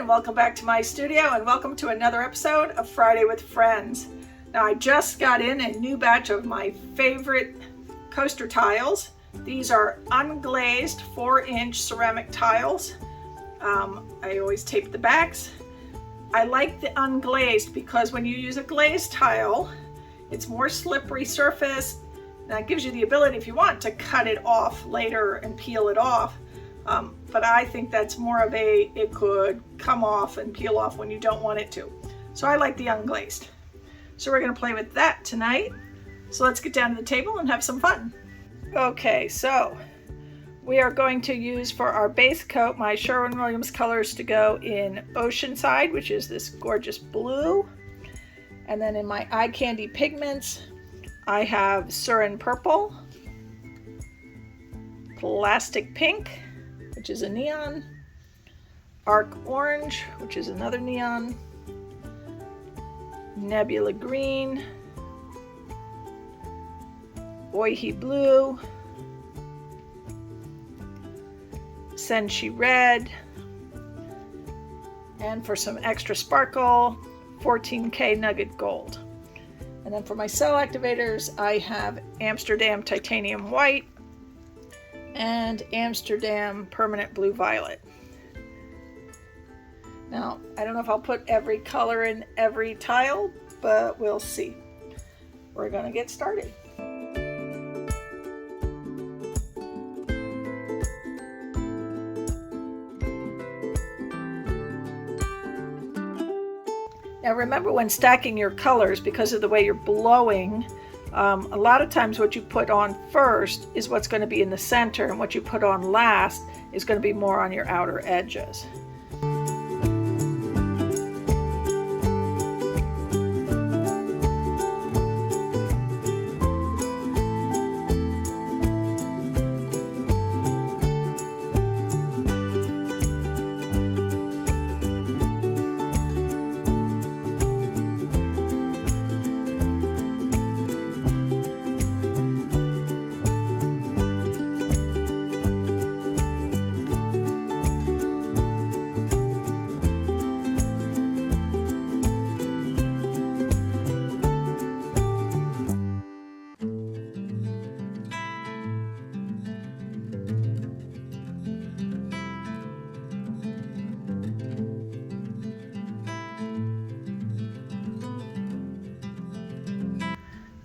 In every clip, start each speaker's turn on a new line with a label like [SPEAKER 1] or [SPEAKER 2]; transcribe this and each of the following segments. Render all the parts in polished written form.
[SPEAKER 1] and welcome back to my studio, and welcome to another episode of Friday with Friends. Now, I just got in a new batch of my favorite coaster tiles. These are unglazed 4-inch ceramic tiles. I always tape the backs. I like the unglazed because when you use a glazed tile, it's more slippery surface. That gives you the ability, if you want, to cut it off later and peel it off. But I think that's more of it could come off and peel off when you don't want it to. So I like the unglazed. So we're going to play with that tonight. So let's get down to the table and have some fun. Okay, so we are going to use for our base coat my Sherwin colors to go in Oceanside, which is this gorgeous blue. And then in my eye candy pigments, I have Suiren purple, plastic pink, which is a neon, arc orange, which is another neon, Nebula green, Oihi blue, Senshi red, and for some extra sparkle, 14K Nugget gold. And then for my cell activators, I have Amsterdam titanium white and Amsterdam permanent blue violet. Now, I don't know if I'll put every color in every tile, but we'll see. We're going to get started. Now remember, when stacking your colors, because of the way you're blowing, a lot of times what you put on first is what's going to be in the center, and what you put on last is going to be more on your outer edges.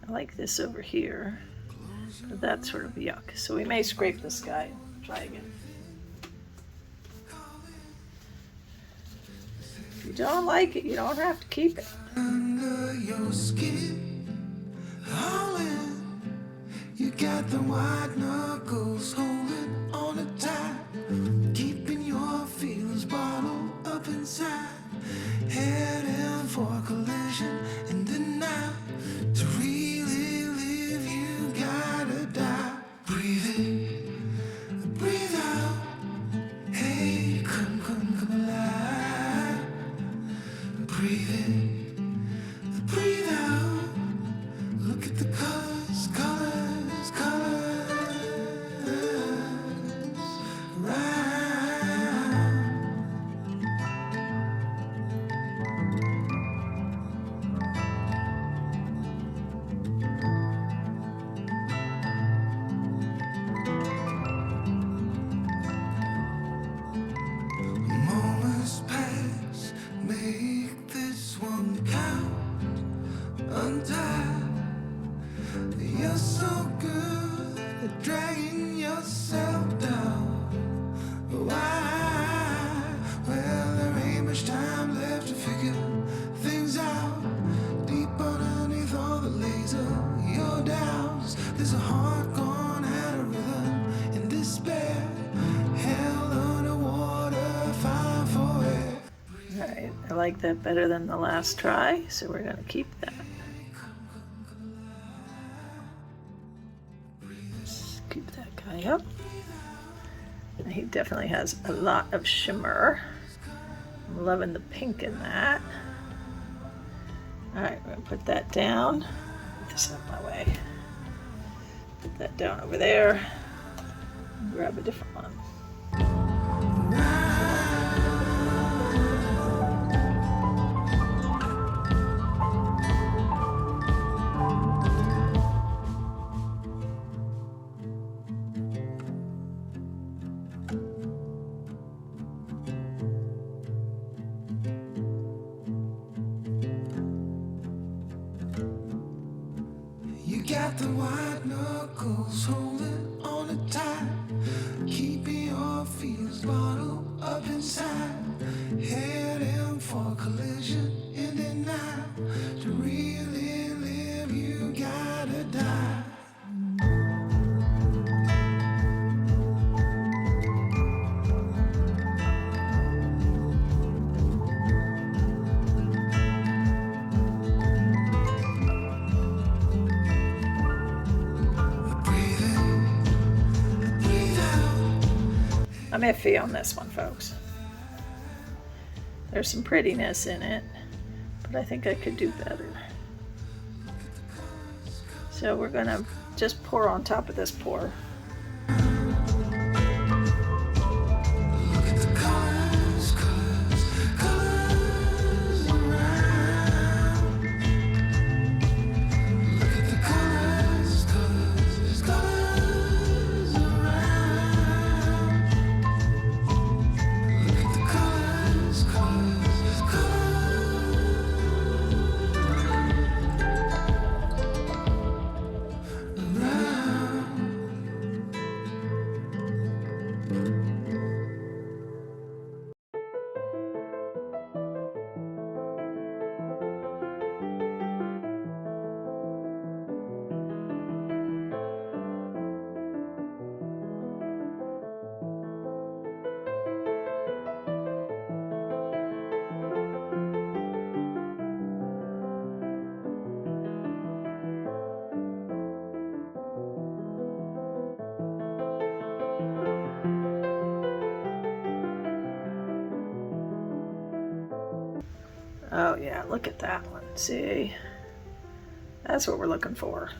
[SPEAKER 1] Like this over here, but that's sort of yuck. So we may scrape this guy and try again. If you don't like it, you don't have to keep it. Under your skin, all in, you got the white knuckles holding on it tight, keeping your feelings bottled up inside, heading for collision and denial. To really live, you gotta die. Breathe in, breathe out. Hey, come alive. Breathe in, breathe out. Look at the colors, colors, colors. Right. You're so good at dragging yourself down. Why? Well, there ain't much time left to figure things out. Deep underneath all the laser, your doubts. There's a heart gone out of rhythm in despair. Hell underwater, fine for it. Alright, I like that better than the last try, so we're going to keep that. Scoop that guy up. And he definitely has a lot of shimmer. I'm loving the pink in that. Alright, we're going to put that down. Get this out of my way. Put that down over there. Grab a different one.
[SPEAKER 2] got the white knuckles holding on it tight, keeping your feels bottled up inside, heading for collision in the night. To really live, you gotta die.
[SPEAKER 1] I'm iffy on this one, folks. There's some prettiness in it, but I think I could do better. So we're gonna just pour on top of this pour. Oh yeah, look at that one. See? That's what we're looking for.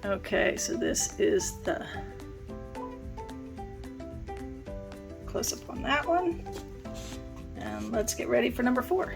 [SPEAKER 1] Okay, so this is the close-up on that one. And let's get ready for number 4.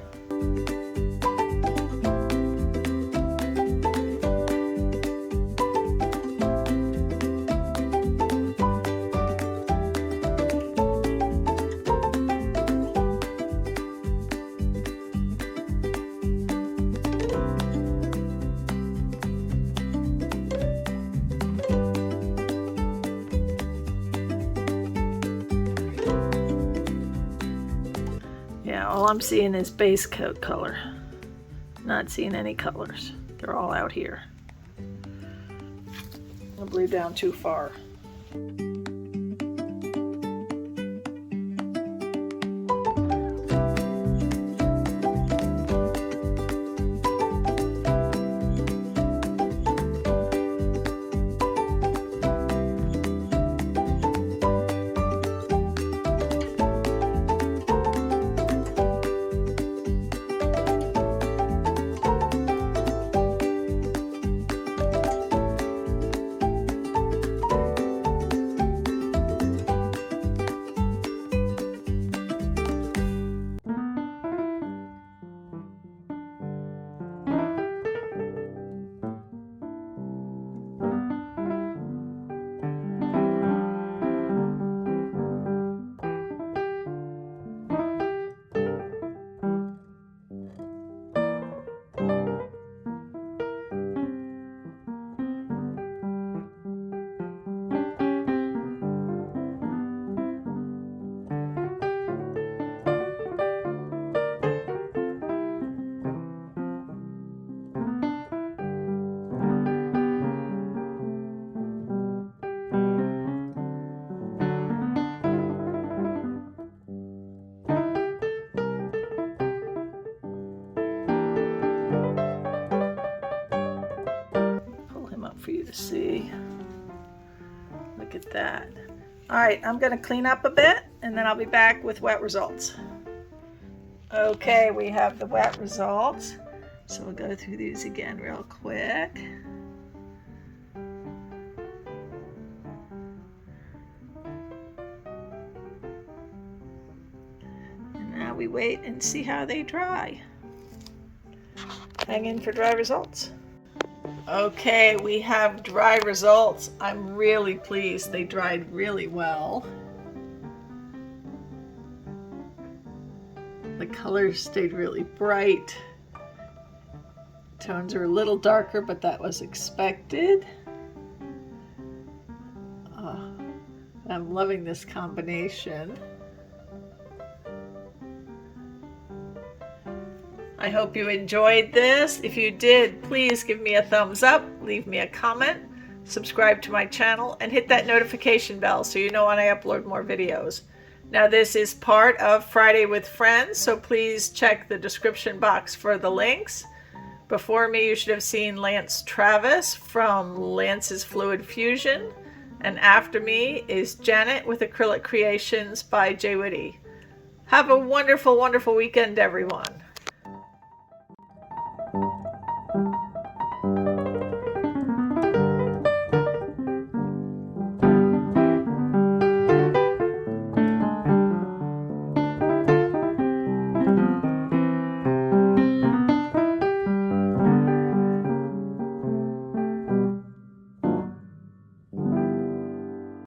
[SPEAKER 1] Yeah, all I'm seeing is base coat color. Not seeing any colors. They're all out here. I blew down too far. See, look at that. All right, I'm going to clean up a bit and then I'll be back with wet results. Okay, we have the wet results. So we'll go through these again real quick. And now we wait and see how they dry. Hang in for dry results. Okay, we have dry results. I'm really pleased. They dried really well. The colors stayed really bright. Tones are a little darker, but that was expected. Oh, I'm loving this combination. I hope you enjoyed this. If you did, please give me a thumbs up, leave me a comment, subscribe to my channel, and hit that notification bell so you know when I upload more videos. Now, this is part of Friday with Friends, so please check the description box for the links. Before me, you should have seen Lance Travis from Lance's Fluid Fusion, and after me is Janet with Acrylic Creations by Jwitty. Have a wonderful, wonderful weekend, everyone.